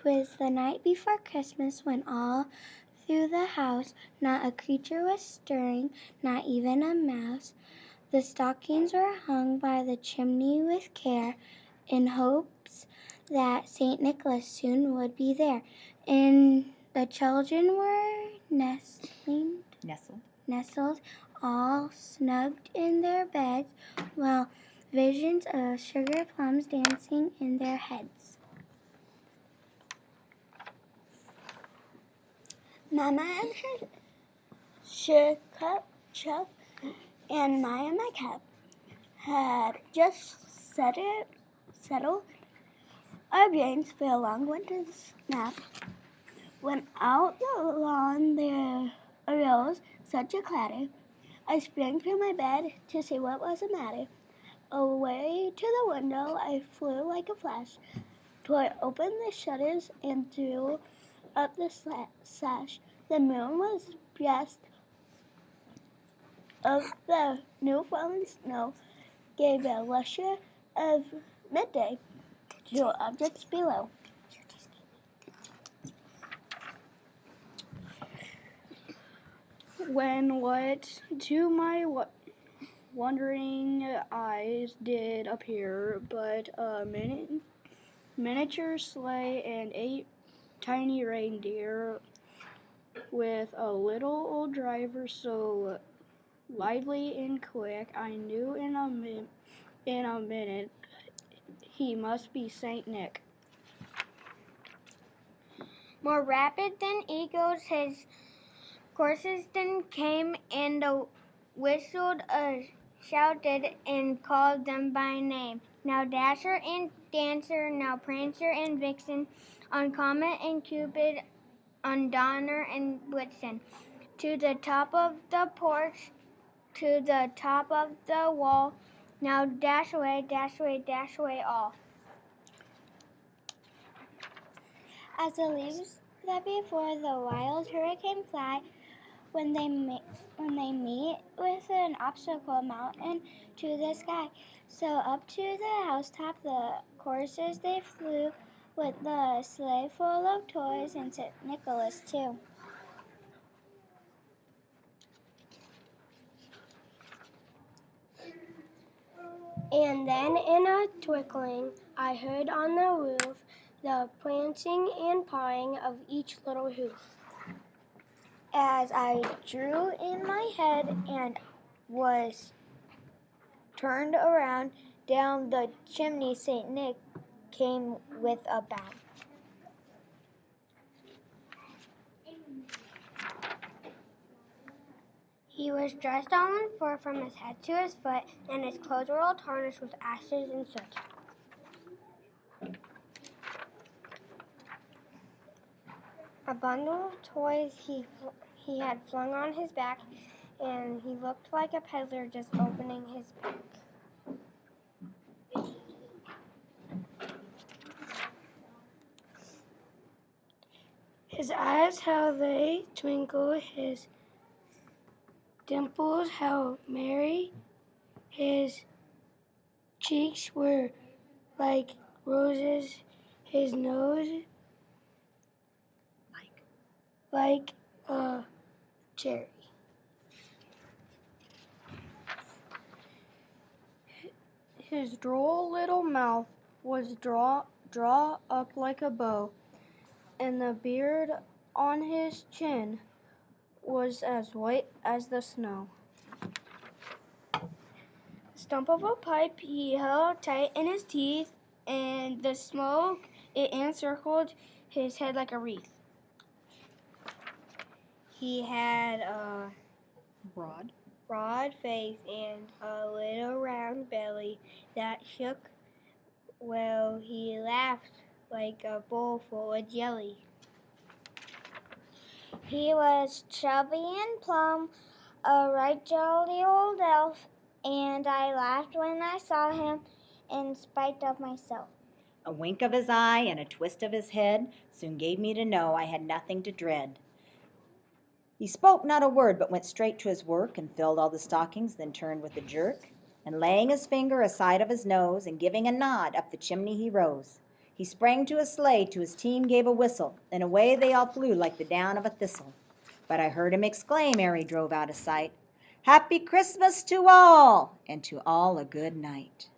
'Twas the night before Christmas when all through the house not a creature was stirring, not even a mouse. The stockings were hung by the chimney with care, in hopes that St. Nicholas soon would be there. And the children were nestled all snugged in their beds, while visions of sugar plums dancing in their heads. Mama and her sugar chef and Maya my cat had just settled our brains for a long winter's nap when out the lawn there arose such a clatter. I sprang from my bed to see what was the matter. Away to the window I flew like a flash, tore open the shutters and drew up the sash. The moon was abreast of the new fallen snow, gave a lustre of midday to objects below. When what to my wondering eyes did appear but a miniature sleigh and 8 tiny reindeer with a little old driver so lively and quick, I knew in a minute he must be Saint Nick. More rapid than eagles, his coursers then came, and whistled, shouted, and called them by name. Now Dasher and Dancer, now Prancer and Vixen, on Comet and Cupid, on Donner and Blitzen, to the top of the porch, to the top of the wall. Now dash away, dash away, dash away all. As the leaves that before the wild hurricane fly, when they meet with an obstacle mountain to the sky, so up to the housetop the coursers they flew, with the sleigh full of toys and St. Nicholas too. And then in a twinkling I heard on the roof the prancing and pawing of each little hoof. As I drew in my head and was turned around, down the chimney St. Nick came with a bound. He was dressed all in fur from his head to his foot, and his clothes were all tarnished with ashes and soot. A bundle of toys he had flung on his back, and he looked like a peddler just opening his pack. His eyes, how they twinkle, his dimples, how merry, his cheeks were like roses, his nose like a cherry. His droll little mouth was draw up like a bow, and the beard on his chin was as white as the snow. The stump of a pipe he held tight in his teeth, and the smoke, it encircled his head like a wreath. He had a broad face and a little round belly that shook while he laughed like a bowl full of jelly. He was chubby and plump, a right jolly old elf, and I laughed when I saw him in spite of myself. A wink of his eye and a twist of his head soon gave me to know I had nothing to dread. He spoke not a word, but went straight to his work and filled all the stockings, then turned with a jerk, and laying his finger aside of his nose and giving a nod, up the chimney he rose. He sprang to his sleigh, to his team gave a whistle, and away they all flew like the down of a thistle. But I heard him exclaim ere he drove out of sight, "Happy Christmas to all, and to all a good night."